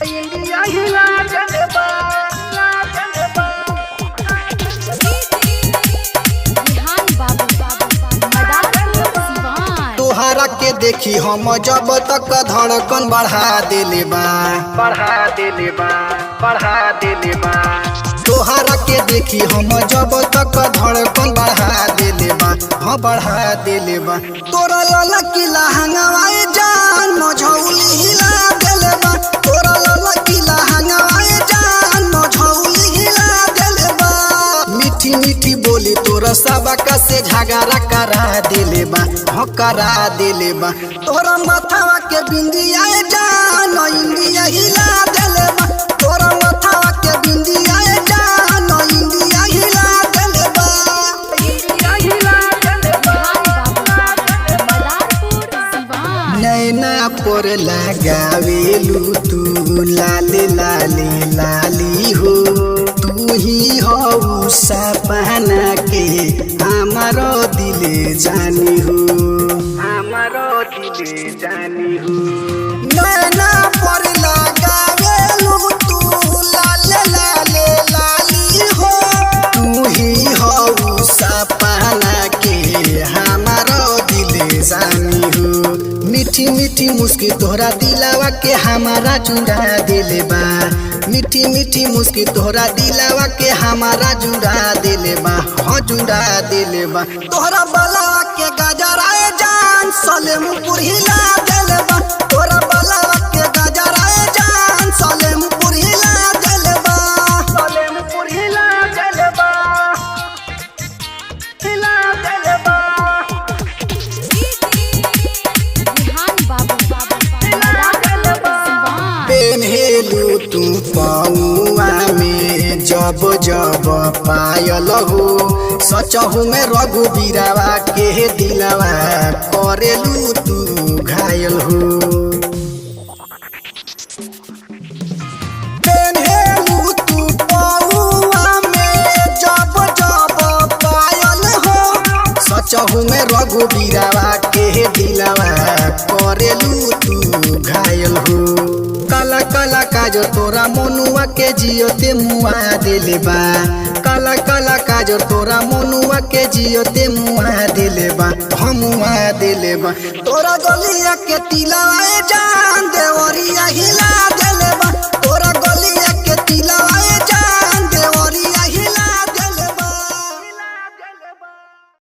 India हिला जनबा तोहरा के देखी हम जब तक धड़कन बढ़ा देले बा तोहरा के देखी हम जब तक धड़कन बढ़ा देले बा हाँ बढ़ा देले बा तोरा लाला किला हंगावाए जान मझौली हिला देले बा तोरा लाला किला हंगावाए जान मझौली हिला देले बा मीठी मीठी बोली तोरा सबका से झगड़ा करा देले बा हाँ करा देले बा तोरा माथावा के बिंदिया जान इंडिया हिला देले बा तोरा माथावा के बिंदिया जान इंडिया हिला देले बा नैना पर लगावेलू तू लाले लाले लाली हो तू ही हो सपना के हमारो दिले जानी हो नैना पर लगावेलू तू लाले लाले लाली हो तू ही हो सपना के हमारो दिले जानी हो मीठी मीठी मुस्की तोहरा दिलावा के हमारा जुड़ा दिले बा मीठी मीठी मुस्की तोहरा दिलावा के हमारा जुड़ा दिले बा हाँ जुड़ा दिले बा तोहरा बलावा के गजराए जान सलेमपुर हिला दिले बा तोहरा बलावा के गजराए जान सलेमपुर हिला दिले बा पेन्हेलू तू पौआ में जब जब पायल हो सचहू में रघुबीरावा के दिलवा करेलू तू घायल हो पेन्हेलू तू पौआ में जब जब पायल हो सचहू में रघुबीरावा के दिलवा करेलू तू घायल हो काला काला काजो तोरा मनुआ के जियोते मुआ दिले बा काला काला काजो तोरा मनुआ के जियोते मुआ दिले बा हम मुआ दिले बा तोरा गलिया के तिलाए जान दे